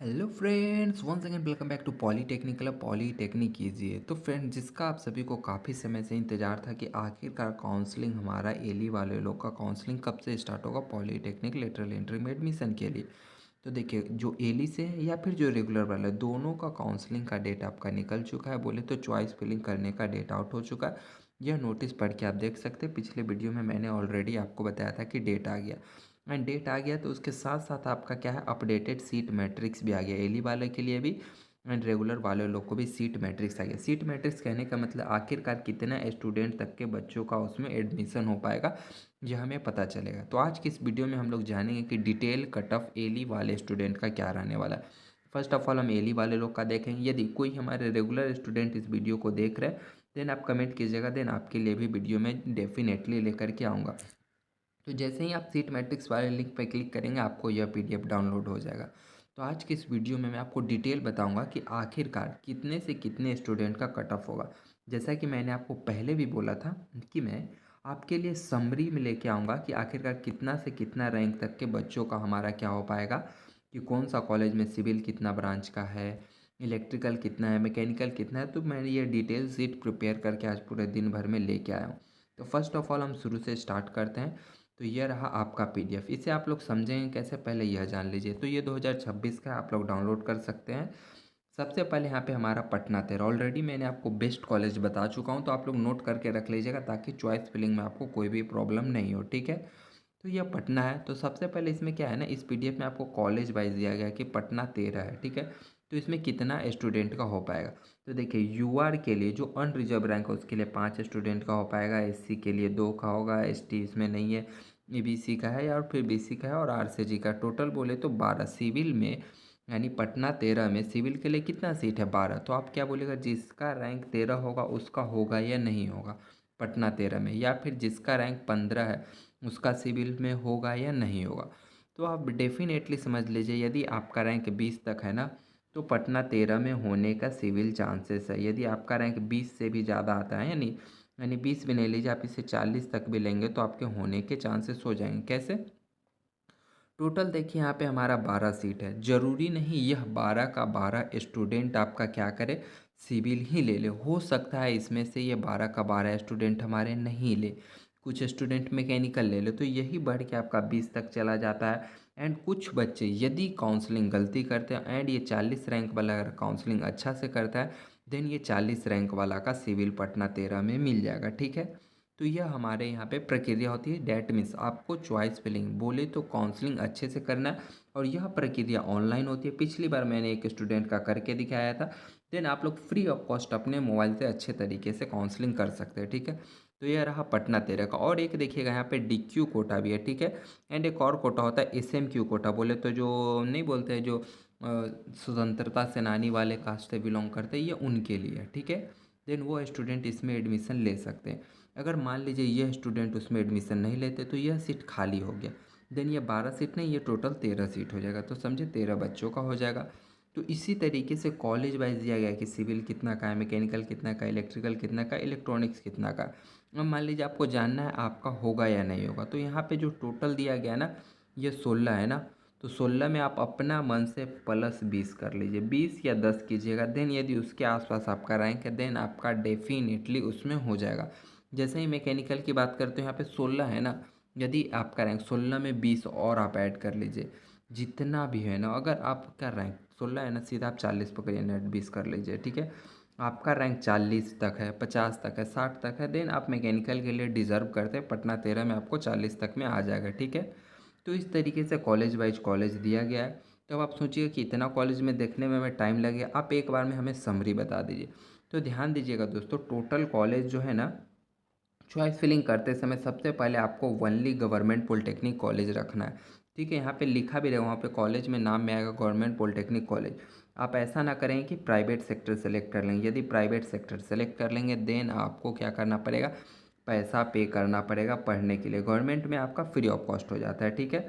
Hello friends, once again welcome back to polytechnical polytechnic कीजिए। तो friend, जिसका आप सभी को काफ़ी समय से इंतज़ार था कि आखिरकार काउंसलिंग हमारा एली वाले लोग का काउंसलिंग कब से स्टार्ट होगा पॉलीटेक्निक लेटरल एंट्री में एडमिशन के लिए। तो देखिए, जो एली से है या फिर जो रेगुलर वाला है, दोनों का काउंसलिंग का डेट आपका निकल चुका है। बोले तो चॉइस फिलिंग करने का डेट आउट हो चुका है। यह नोटिस पढ़ के आप देख सकते हैं। पिछले वीडियो में मैंने ऑलरेडी आपको बताया था कि डेट आ गया। एंड डेट आ गया तो उसके साथ साथ आपका क्या है, अपडेटेड सीट मैट्रिक्स भी आ गया एली वाले के लिए भी। एंड रेगुलर वाले लोग को भी सीट मैट्रिक्स आ गया। सीट मैट्रिक्स कहने का मतलब आखिरकार कितना स्टूडेंट तक के बच्चों का उसमें एडमिशन हो पाएगा, यह हमें पता चलेगा। तो आज की इस वीडियो में हम लोग जानेंगे कि डिटेल कट ऑफ एली वाले स्टूडेंट का क्या रहने वाला है। फर्स्ट ऑफ ऑल हम एली वाले लोग का देखेंगे। यदि कोई हमारे रेगुलर स्टूडेंट इस वीडियो को देख रहे हैं, देन आप कमेंट कीजिएगा, देन आपके लिए भी वीडियो में डेफिनेटली लेकर के आऊँगा। तो जैसे ही आप सीट मैट्रिक्स वाले लिंक पर क्लिक करेंगे, आपको यह पीडीएफ डाउनलोड हो जाएगा। तो आज की इस वीडियो में मैं आपको डिटेल बताऊंगा कि आखिरकार कितने से कितने स्टूडेंट का कट ऑफ होगा। जैसा कि मैंने आपको पहले भी बोला था कि मैं आपके लिए समरी में लेके आऊँगा कि आखिरकार कितना से कितना रैंक तक के बच्चों का हमारा क्या हो पाएगा, कि कौन सा कॉलेज में सिविल कितना ब्रांच का है, इलेक्ट्रिकल कितना है, मैकेनिकल कितना है। तो मैंने ये डिटेल सीट प्रिपेयर करके आज पूरे दिन भर में लेके आया हूँ। तो फर्स्ट ऑफ ऑल हम शुरू से स्टार्ट करते हैं। तो ये रहा आपका पीडीएफ। इसे आप लोग समझेंगे कैसे, पहले यह जान लीजिए। तो ये 2026 का आप लोग डाउनलोड कर सकते हैं। सबसे पहले यहाँ पे हमारा पटना 13, ऑलरेडी मैंने आपको बेस्ट कॉलेज बता चुका हूँ, तो आप लोग नोट करके रख लीजिएगा ताकि चॉइस फिलिंग में आपको कोई भी प्रॉब्लम नहीं हो, ठीक है। तो यह पटना है। तो सबसे पहले इसमें क्या है ना, इस पीडीएफ में आपको कॉलेज वाइज दिया गया है कि पटना 13 है, ठीक है। तो इसमें कितना स्टूडेंट का हो पाएगा। तो देखिए, यूआर के लिए जो अनरिजर्व रैंक है उसके लिए 5 स्टूडेंट का हो पाएगा, एससी के लिए 2 का होगा, एसटी इसमें नहीं है, ईबीसी का है, या और फिर बीसी का है, और आरसीजी का। टोटल बोले तो 12 सिविल में, यानी पटना 13 में सिविल के लिए कितना सीट है, 12। तो आप क्या बोलेगा, जिसका रैंक 13 होगा उसका होगा या नहीं होगा पटना 13 में, या फिर जिसका रैंक 15 है उसका सिविल में होगा या नहीं होगा। तो आप डेफिनेटली समझ लीजिए, यदि आपका रैंक 20 तक है ना, तो पटना 13 में होने का सिविल चांसेस है। यदि आपका रैंक 20 से भी ज़्यादा आता है, यानी 20 भी नहीं लीजिए, आप इसे 40 तक भी लेंगे तो आपके होने के चांसेस हो जाएंगे। कैसे? टोटल देखिए, यहाँ पे हमारा 12 सीट है। ज़रूरी नहीं यह 12 का 12 स्टूडेंट आपका क्या करे, सिविल ही ले ले। हो सकता है इसमें से ये 12 का 12 स्टूडेंट हमारे नहीं ले, कुछ स्टूडेंट मैकेनिकल ले ले, तो यही बढ़ के आपका 20 तक चला जाता है। एंड कुछ बच्चे यदि काउंसलिंग गलती करते हैं, एंड ये 40 रैंक वाला अगर काउंसलिंग अच्छा से करता है, देन ये 40 रैंक वाला का सिविल पटना 13 में मिल जाएगा, ठीक है। तो यह हमारे यहाँ पे प्रक्रिया होती है। डैट मीन्स आपको चॉइस फिलिंग बोले तो काउंसलिंग अच्छे से करना है, और यह प्रक्रिया ऑनलाइन होती है। पिछली बार मैंने एक स्टूडेंट का करके दिखाया था। देन आप लोग फ्री ऑफ कॉस्ट अपने मोबाइल से अच्छे तरीके से काउंसलिंग कर सकते हैं, ठीक है। तो यह रहा पटना 13 का। और एक देखिएगा, यहाँ पे डीक्यू कोटा भी है, ठीक है। एंड एक और कोटा होता है एसएमक्यू कोटा, बोले तो जो नहीं बोलते हैं, जो स्वतंत्रता सेनानी वाले कास्ट से बिलोंग करते हैं, ये उनके लिए है, ठीक है। देन वो स्टूडेंट इसमें एडमिशन ले सकते हैं। अगर मान लीजिए यह स्टूडेंट उसमें एडमिशन नहीं लेते तो यह सीट खाली हो गया, देन ये 12 सीट नहीं, ये टोटल 13 सीट हो जाएगा। तो समझे, 13 बच्चों का हो जाएगा। तो इसी तरीके से कॉलेज वाइज दिया गया है कि सिविल कितना का है, मैकेनिकल कितना का, इलेक्ट्रिकल कितना का, इलेक्ट्रॉनिक्स कितना का। अब मान लीजिए आपको जानना है आपका होगा या नहीं होगा, तो यहाँ पे जो टोटल दिया गया ना, ये 16 है ना। तो 16 में आप अपना मन से +20 कर लीजिए, 20 या 10 कीजिएगा। देन यदि उसके आसपास आपका रैंक है, देन आपका डेफिनेटली उसमें हो जाएगा। जैसे ही मैकेनिकल की बात करते हैं, यहाँ पे 16 है ना, यदि आपका रैंक 16 में 20 और आप ऐड कर लीजिए, जितना भी है ना, अगर आपका रैंक 16 है ना, सीधा आप 40 पकड़िए, नेट 20 कर लीजिए, ठीक है। आपका रैंक 40 तक है, 50 तक है, 60 तक है, देन आप मैकेनिकल के लिए डिज़र्व करते हैं। पटना 13 में आपको 40 तक में आ जाएगा, ठीक है। तो इस तरीके से कॉलेज वाइज कॉलेज दिया गया है। तो अब आप सोचिए कि इतना कॉलेज में देखने में हमें टाइम लगेगा, आप एक बार में हमें समरी बता दीजिए। तो ध्यान दीजिएगा दोस्तों, टोटल कॉलेज जो है ना, चॉइस फिलिंग करते समय सबसे पहले आपको ओनली गवर्नमेंट पॉलिटेक्निक कॉलेज रखना है, ठीक है। यहाँ पे लिखा भी रहेगा, वहाँ पे कॉलेज में नाम में आएगा गवर्नमेंट पॉलिटेक्निक कॉलेज। आप ऐसा ना करें कि प्राइवेट सेक्टर सेलेक्ट कर लेंगे। यदि प्राइवेट सेक्टर सेलेक्ट कर लेंगे, देन आपको क्या करना पड़ेगा, पैसा पे करना पड़ेगा पढ़ने के लिए। गवर्नमेंट में आपका फ्री ऑफ कॉस्ट हो जाता है, ठीक है।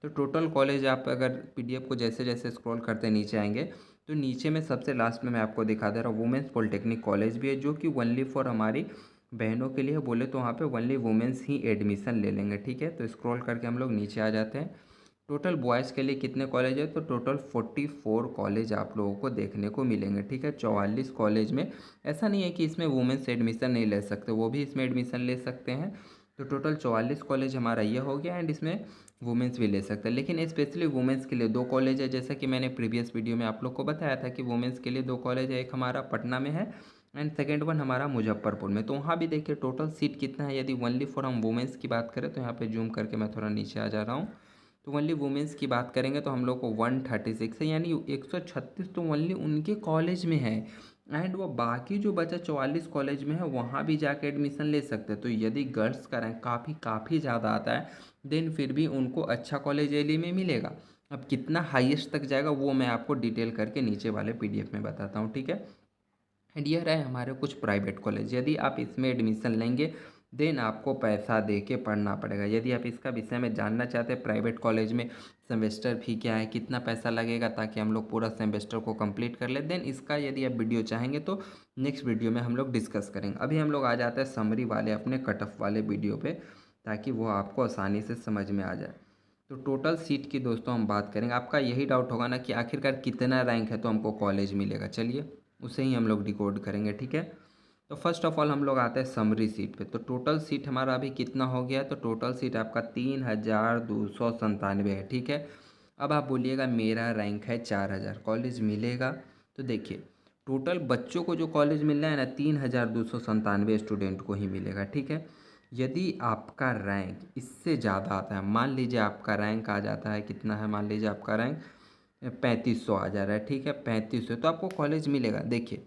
तो टोटल कॉलेज आप अगर पीडीएफ को जैसे जैसे स्क्रॉल करते नीचे आएंगे, तो नीचे में सबसे लास्ट में मैं आपको दिखा दे रहा हूँ, वुमेंस पॉलिटेक्निक कॉलेज भी है, जो कि ओनली फॉर हमारी बहनों के लिए बोले तो वहाँ पे ओनली वुमेंस ही एडमिशन ले लेंगे, ठीक है। तो स्क्रॉल करके हम लोग नीचे आ जाते हैं। टोटल बॉयज़ के लिए कितने कॉलेज है, तो टोटल 44 कॉलेज आप लोगों को देखने को मिलेंगे, ठीक है। 44 कॉलेज में ऐसा नहीं है कि इसमें वुमेंस एडमिशन नहीं ले सकते, वो भी इसमें एडमिशन ले सकते हैं। तो टोटल 44 कॉलेज हमारा ये हो गया, एंड इसमें वुमेंस भी ले सकते हैं। लेकिन स्पेशली वुमेंस के लिए दो कॉलेज है, जैसा कि मैंने प्रीवियस वीडियो में आप लोग को बताया था कि वुमेंस के लिए दो कॉलेज है, एक हमारा पटना में है एंड सेकेंड वन हमारा मुजफ्फरपुर में। तो वहाँ भी देखिए टोटल सीट कितना है, यदि ओनली फॉर हम वुमेंस की बात करें तो यहाँ पे जूम करके मैं थोड़ा नीचे आ जा रहा हूँ। तो ओनली वुमेंस की बात करेंगे तो हम लोग को 136 है, यानी 136 तो ओनली उनके कॉलेज में है। एंड वो बाकी जो बचा 44 कॉलेज में है वहाँ भी जाके एडमिशन ले सकते हैं। तो यदि गर्ल्स का रैंक काफ़ी काफ़ी ज़्यादा आता है देन फिर भी उनको अच्छा कॉलेज एली में मिलेगा। अब कितना हाईएस्ट तक जाएगा वो मैं आपको डिटेल करके नीचे वाले पीडीएफ में बताता हूँ, ठीक है। एंड ये रहे हमारे कुछ प्राइवेट कॉलेज, यदि आप इसमें एडमिशन लेंगे देन आपको पैसा दे के पढ़ना पड़ेगा। यदि आप इसका विषय में जानना चाहते हैं प्राइवेट कॉलेज में सेमेस्टर फी क्या है, कितना पैसा लगेगा ताकि हम लोग पूरा सेमेस्टर को कंप्लीट कर ले, देन इसका यदि आप वीडियो चाहेंगे तो नेक्स्ट वीडियो में हम लोग डिस्कस करेंगे। अभी हम लोग आ जाते हैं समरी वाले अपने कट ऑफ वाले वीडियो पे, ताकि वो आपको आसानी से समझ में आ जाए। तो टोटल सीट की दोस्तों हम बात करेंगे। आपका यही डाउट होगा ना कि आखिरकार कितना रैंक है तो हमको कॉलेज मिलेगा, चलिए उसे ही हम लोग डिकोड करेंगे, ठीक है। तो फर्स्ट ऑफ ऑल हम लोग आते हैं समरी सीट पे। तो टोटल सीट हमारा अभी कितना हो गया है, तो टोटल सीट आपका 3297 है, ठीक है। अब आप बोलिएगा मेरा रैंक है 4000, कॉलेज मिलेगा। तो देखिए टोटल बच्चों को जो कॉलेज मिल रहा है ना 3297 स्टूडेंट को ही मिलेगा, ठीक है। यदि आपका रैंक इससे ज़्यादा आता है, मान लीजिए आपका रैंक आ जाता है कितना है, मान लीजिए आपका रैंक 3500 आ जा रहा है, ठीक है, 3500 तो आपको कॉलेज मिलेगा। देखिए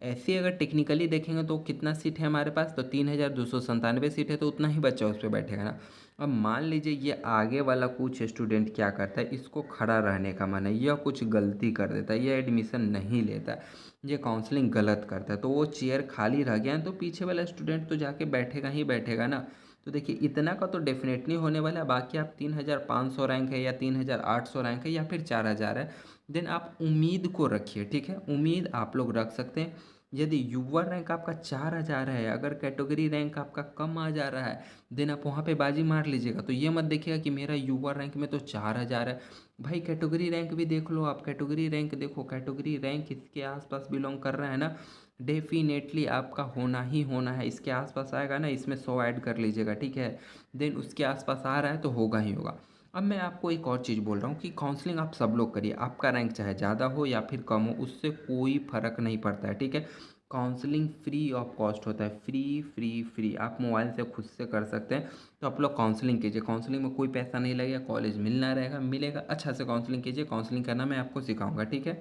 ऐसे अगर टेक्निकली देखेंगे तो कितना सीट है हमारे पास, तो 3297 सीट है, तो उतना ही बच्चा उस पर बैठेगा ना। अब मान लीजिए ये आगे वाला कुछ स्टूडेंट क्या करता है, इसको खड़ा रहने का मन है, यह कुछ गलती कर देता है, यह एडमिशन नहीं लेता है, ये काउंसलिंग गलत करता है, तो वो चेयर खाली रह गया है, तो पीछे वाला स्टूडेंट तो जाके बैठेगा ही बैठेगा ना। तो देखिए इतना का तो डेफिनेटली होने वाला है। बाकी आप 3500 रैंक है या 3800 रैंक है या फिर 4000 है, देन आप उम्मीद को रखिए, ठीक है, उम्मीद आप लोग रख सकते हैं। यदि युवा रैंक आपका 4000 है, अगर कैटेगरी रैंक आपका कम आ जा रहा है देन आप वहाँ पे बाजी मार लीजिएगा। तो ये मत देखिएगा कि मेरा युवा रैंक में तो 4000 है, भाई कैटेगरी रैंक भी देख लो, आप कैटेगरी रैंक देखो, कैटेगरी रैंक इसके आसपास बिलोंग कर रहा है ना, डेफिनेटली आपका होना ही होना है। इसके आसपास आएगा ना, इसमें 100 ऐड कर लीजिएगा, ठीक है, देन उसके आसपास आ रहा है तो होगा ही होगा। अब मैं आपको एक और चीज़ बोल रहा हूँ कि काउंसलिंग आप सब लोग करिए, आपका रैंक चाहे ज़्यादा हो या फिर कम हो उससे कोई फ़र्क नहीं पड़ता है, ठीक है। काउंसलिंग फ्री ऑफ कॉस्ट होता है, फ्री फ्री फ्री, आप मोबाइल से खुद से कर सकते हैं। तो आप लोग काउंसलिंग कीजिए, काउंसलिंग में कोई पैसा नहीं लगेगा, कॉलेज मिलना रहेगा, मिलेगा, अच्छा से काउंसलिंग कीजिए, काउंसलिंग करना मैं आपको सिखाऊंगा, ठीक है।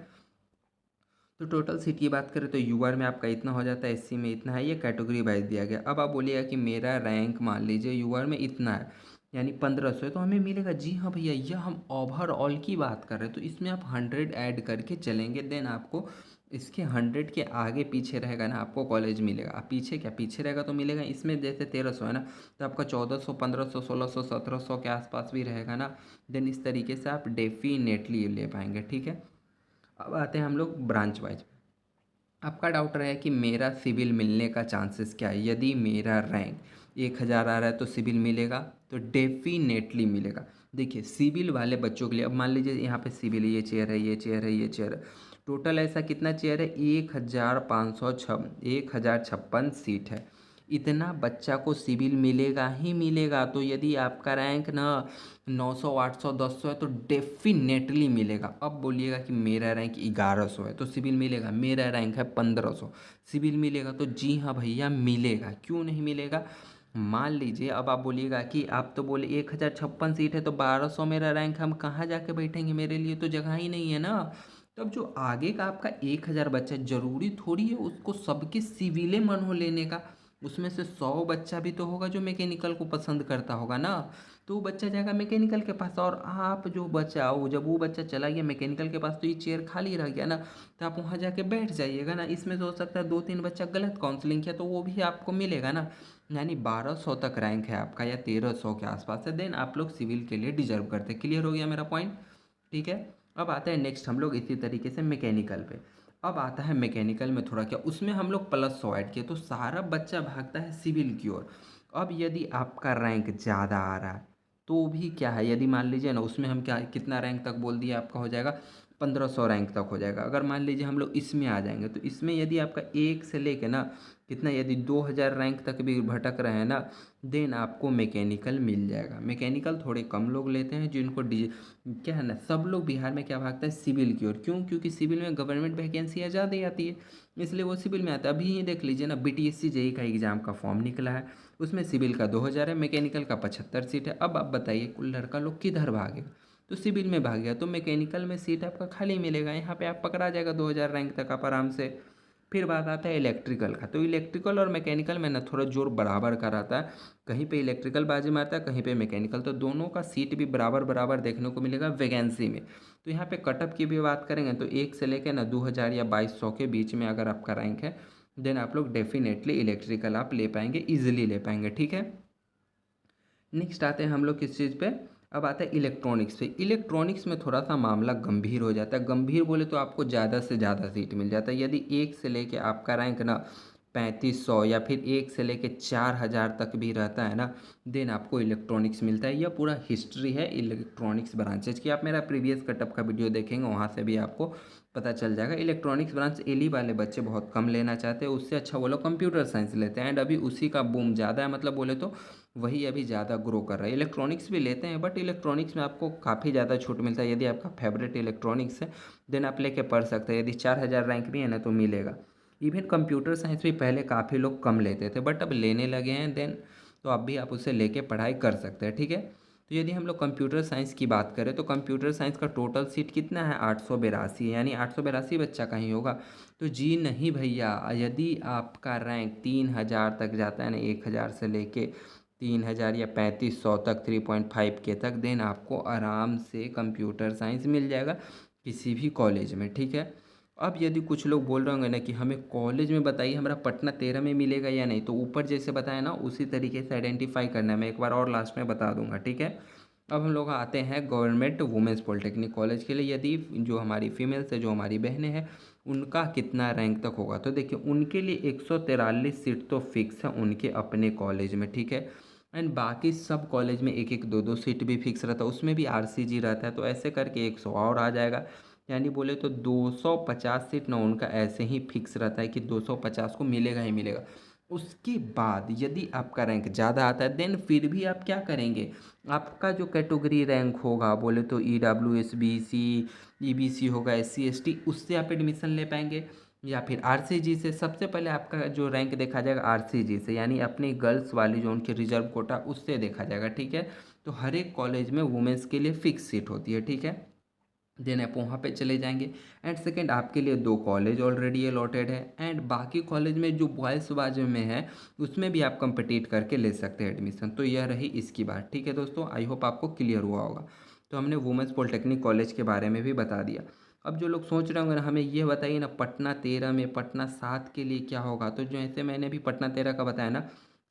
तो टोटल सीट की बात करें तो यूआर में आपका इतना हो जाता है, एससी में इतना है, ये कैटेगरी वाइज दिया गया। अब आप बोलिएगा कि मेरा रैंक मान लीजिए यूआर में इतना है यानी 1500 है तो हमें मिलेगा, जी हाँ भैया, यह हम ओवरऑल की बात कर रहे हैं। तो इसमें आप 100 ऐड करके चलेंगे देन आपको इसके 100 के आगे पीछे रहेगा ना आपको कॉलेज मिलेगा। आप पीछे क्या पीछे रहेगा तो मिलेगा, इसमें जैसे 1300 है ना तो आपका 1400 1500 1600 1700 के आसपास भी रहेगा ना, देन इस तरीके से आप डेफिनेटली ले पाएंगे, ठीक है। अब आते हैं हम लोग ब्रांच वाइज। आपका डाउट रहा है कि मेरा सिविल मिलने का चांसेस क्या है, यदि मेरा रैंक 1000 आ रहा है तो सिविल मिलेगा, तो डेफिनेटली मिलेगा। देखिए सिविल वाले बच्चों के लिए अब मान लीजिए यहाँ पे सिविल, ये चेयर है, ये चेयर है, ये चेयर है, टोटल ऐसा कितना चेयर है, 1056 सीट है, इतना बच्चा को सिविल मिलेगा ही मिलेगा। तो यदि आपका रैंक ना 900 800 1000 है तो डेफिनेटली मिलेगा। अब बोलिएगा कि मेरा रैंक 1100 है तो सिविल मिलेगा, मेरा रैंक है 1500, सिविल मिलेगा, तो जी हाँ भैया मिलेगा, क्यों नहीं मिलेगा। मान लीजिए अब आप बोलिएगा कि आप तो बोले 1056 सीट है तो 1200 मेरा रैंक, हम कहाँ जाके बैठेंगे, मेरे लिए तो जगह ही नहीं है ना। तब जो आगे का आपका 1000 बच्चा है, जरूरी थोड़ी है उसको सबके सिविले मन हो लेने का, उसमें से 100 बच्चा भी तो होगा जो मैकेनिकल को पसंद करता होगा ना, तो वो बच्चा जाएगा मैकेनिकल के पास। और आप जो बच्चा वो जब वो बच्चा चला गया मैकेनिकल के पास तो ये चेयर खाली रह गया ना, तो आप वहाँ जाके बैठ जाइएगा ना। इसमें तो हो सकता है 2-3 बच्चा गलत काउंसलिंग किया तो वो भी आपको मिलेगा ना। यानी 1200 तक रैंक है आपका या 1300 के आसपास है, देन आप लोग सिविल के लिए डिजर्व करते हैं। क्लियर हो गया मेरा पॉइंट, ठीक है। अब आता है नेक्स्ट हम लोग इसी तरीके से मैकेनिकल पे। अब आता है मैकेनिकल में थोड़ा क्या, उसमें हम लोग +100 ऐड किए तो सारा बच्चा भागता है सिविल की ओर। अब यदि आपका रैंक ज़्यादा आ रहा है तो भी क्या है, यदि मान लीजिए ना उसमें हम क्या कितना रैंक तक बोल दिए आपका हो जाएगा 1500 रैंक तक हो जाएगा। अगर मान लीजिए हम लोग इसमें आ जाएंगे तो इसमें यदि आपका एक से लेके ना कितना यदि 2000 रैंक तक भी भटक रहे हैं ना, देन आपको मैकेनिकल मिल जाएगा। मैकेनिकल थोड़े कम लोग लेते हैं जिनको क्या है ना, सब लोग बिहार में क्या भागता है सिविल की ओर। क्यों? क्योंकि सिविल में गवर्नमेंट वैकेंसी ज़्यादा आती है, इसलिए वो सिविल में आता है। अभी ही देख लीजिए ना, बीटीएससी जेई का एग्जाम का फॉर्म निकला है, उसमें सिविल का 2000 है, मैकेनिकल का 75 सीट है। अब आप बताइए कुल लड़का लोग किधर भागेगा? तो सिविल में भाग गया, तो मैकेनिकल में सीट आपका खाली मिलेगा, यहाँ पे आप पकड़ा जाएगा 2000 रैंक तक आप आराम से। फिर बात आता है इलेक्ट्रिकल का, तो इलेक्ट्रिकल और मैकेनिकल में ना थोड़ा जोर बराबर का रहता है, कहीं पे इलेक्ट्रिकल बाजी मारता है, कहीं पे मैकेनिकल, तो दोनों का सीट भी बराबर बराबर देखने को मिलेगा वैकेंसी में। तो यहाँ पे कटअप की भी बात करेंगे तो एक से लेकर ना 2000 या 2200 के बीच में अगर आपका रैंक है, देन आप लोग डेफिनेटली इलेक्ट्रिकल आप ले पाएंगे, ईजिली ले पाएंगे, ठीक है। नेक्स्ट आते हैं हम लोग किस चीज़ पे, अब आता है इलेक्ट्रॉनिक्स पे। इलेक्ट्रॉनिक्स में थोड़ा सा मामला गंभीर हो जाता है। गंभीर बोले तो आपको ज़्यादा से ज़्यादा सीट मिल जाता है। यदि एक से लेके आपका रैंक ना 3500 या फिर एक से लेके 4000 तक भी रहता है ना, देन आपको इलेक्ट्रॉनिक्स मिलता है। यह पूरा हिस्ट्री है इलेक्ट्रॉनिक्स ब्रांचेज की। आप मेरा प्रीवियस कटअप का वीडियो देखेंगे, वहाँ से भी आपको पता चल जाएगा। इलेक्ट्रॉनिक्स ब्रांच एली वाले बच्चे बहुत कम लेना चाहते हैं, उससे अच्छा वो लोग कंप्यूटर साइंस लेते हैं, एंड अभी उसी का बूम ज़्यादा है, मतलब बोले तो वही अभी ज़्यादा ग्रो कर रहा है। इलेक्ट्रॉनिक्स भी लेते हैं, बट इलेक्ट्रॉनिक्स में आपको काफ़ी ज़्यादा छूट मिलता है। यदि आपका फेवरेट इलेक्ट्रॉनिक्स है, देन आप लेके पढ़ सकते हैं। यदि 4000 रैंक भी है ना तो मिलेगा। इवन कंप्यूटर साइंस भी पहले काफ़ी लोग कम लेते थे, बट अब लेने लगे हैं, देन तो अब भी आप उसे लेके पढ़ाई कर सकते हैं, ठीक है। तो यदि हम लोग कंप्यूटर साइंस की बात करें तो कंप्यूटर साइंस का टोटल सीट कितना है, 882, यानी 882 बच्चा कहीं होगा। तो जी नहीं भैया, यदि आपका रैंक 3000 तक जाता है ना, 1000 से लेके 3000 या 3500 तक, 3.5 के तक, देन आपको आराम से कंप्यूटर साइंस मिल जाएगा किसी भी कॉलेज में, ठीक है। अब यदि कुछ लोग बोल रहे होंगे ना कि हमें कॉलेज में बताइए हमारा पटना 13 में मिलेगा या नहीं, तो ऊपर जैसे बताया ना उसी तरीके से आइडेंटिफाई करना है। मैं एक बार और लास्ट में बता दूंगा, ठीक है। अब हम लोग आते हैं गवर्नमेंट वुमेंस पॉलिटेक्निक कॉलेज के लिए। यदि जो हमारी फीमेल्स है, जो हमारी बहनें हैं, उनका कितना रैंक तक होगा, तो देखिए उनके लिए 143 सीट तो फिक्स है उनके अपने कॉलेज में, ठीक है। एंड बाकी सब कॉलेज में एक एक दो दो सीट भी फिक्स रहता है, उसमें भी आरसीजी रहता है, तो ऐसे करके 100 और आ जाएगा। यानी बोले तो 250 सीट ना उनका ऐसे ही फिक्स रहता है कि 250 को मिलेगा ही मिलेगा। उसके बाद यदि आपका रैंक ज़्यादा आता है, देन फिर भी आप क्या करेंगे, आपका जो कैटेगरी रैंक होगा, बोले तो EWS BC EBC होगा, SC ST, उससे आप एडमिशन ले पाएंगे। या फिर आरसीजी से, सबसे पहले आपका जो रैंक देखा जाएगा आरसीजी से, यानी अपनी गर्ल्स वाली जो उनकी रिजर्व कोटा, उससे देखा जाएगा, ठीक है। तो हर एक कॉलेज में वुमेंस के लिए फिक्स सीट होती है, ठीक है। देन आप वहाँ पे चले जाएंगे। एंड सेकंड, आपके लिए 2 कॉलेज ऑलरेडी अलॉटेड है, एंड बाकी कॉलेज में जो बॉयज़ बाजू में है उसमें भी आप कम्पिटिट करके ले सकते हैं एडमिशन। तो यह रही इसकी बात, ठीक है दोस्तों। आई होप आपको क्लियर हुआ होगा। तो हमने वुमेंस पॉलिटेक्निक कॉलेज के बारे में भी बता दिया। अब जो लोग सोच रहे होंगे ना, हमें ये बताइए ना पटना 13 में पटना 7 के लिए क्या होगा, तो जो ऐसे मैंने भी पटना 13 का बताया ना,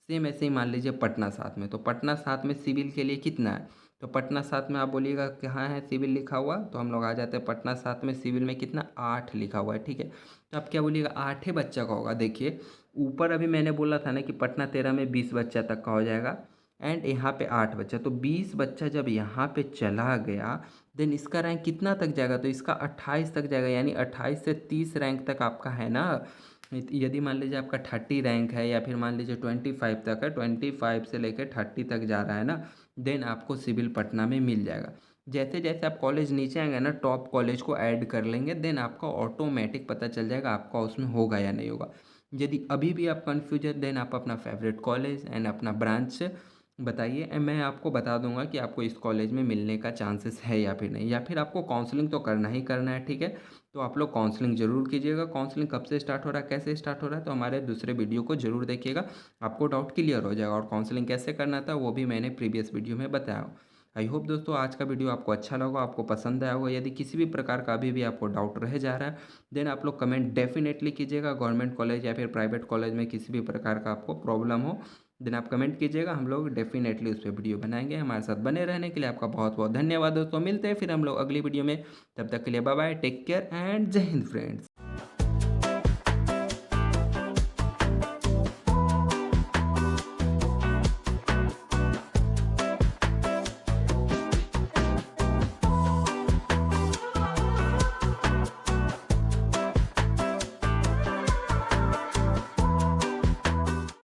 सेम ऐसे ही मान लीजिए पटना 7 में। तो पटना 7 में सिविल के लिए कितना है, तो पटना 7 में आप बोलिएगा कहाँ है सिविल लिखा हुआ, तो हम लोग आ जाते हैं पटना 7 में। सिविल में कितना, 8 लिखा हुआ है, ठीक है। तो आप क्या बोलिएगा, 8 ही बच्चा का होगा। देखिए ऊपर अभी मैंने बोला था ना कि पटना 13 में 20 बच्चा तक का हो जाएगा, एंड यहाँ पे 8 बच्चा, तो 20 बच्चा जब यहाँ पे चला गया, देन इसका रैंक कितना तक जाएगा, तो इसका 28 तक जाएगा। यानी 28 से 30 रैंक तक आपका है ना। यदि मान लीजिए आपका 30 रैंक है, या फिर मान लीजिए 25 तक है, 25 से लेकर 30 तक जा रहा है ना, देन आपको सिविल पटना में मिल जाएगा। जैसे जैसे आप कॉलेज नीचे आएंगे ना, टॉप कॉलेज को ऐड कर लेंगे, देन आपका ऑटोमेटिक पता चल जाएगा आपका उसमें होगा या नहीं होगा। यदि अभी भी आप कन्फ्यूज है, देन आप अपना फेवरेट कॉलेज एंड अपना ब्रांच बताइए, मैं आपको बता दूंगा कि आपको इस कॉलेज में मिलने का चांसेस है या फिर नहीं। या फिर आपको काउंसलिंग तो करना ही करना है, ठीक है। तो आप लोग काउंसलिंग जरूर कीजिएगा। काउंसलिंग कब से स्टार्ट हो रहा है, कैसे स्टार्ट हो रहा है, तो हमारे दूसरे वीडियो को जरूर देखिएगा, आपको डाउट क्लियर हो जाएगा। और काउंसलिंग कैसे करना था वो भी मैंने प्रीवियस वीडियो में बताया। आई होप दोस्तों आज का वीडियो आपको अच्छा लगा, आपको पसंद आया होगा। यदि किसी भी प्रकार का अभी भी आपको डाउट रह जा रहा है, देन आप लोग कमेंट डेफिनेटली कीजिएगा। गवर्नमेंट कॉलेज या फिर प्राइवेट कॉलेज में किसी भी प्रकार का आपको प्रॉब्लम हो, देन आप कमेंट कीजिएगा, हम लोग डेफिनेटली उस पर वीडियो बनाएंगे। हमारे साथ बने रहने के लिए आपका बहुत बहुत धन्यवाद दोस्तों। मिलते हैं फिर हम लोग अगली वीडियो में, तब तक के लिए bye bye, take care and जय हिंद फ्रेंड्स।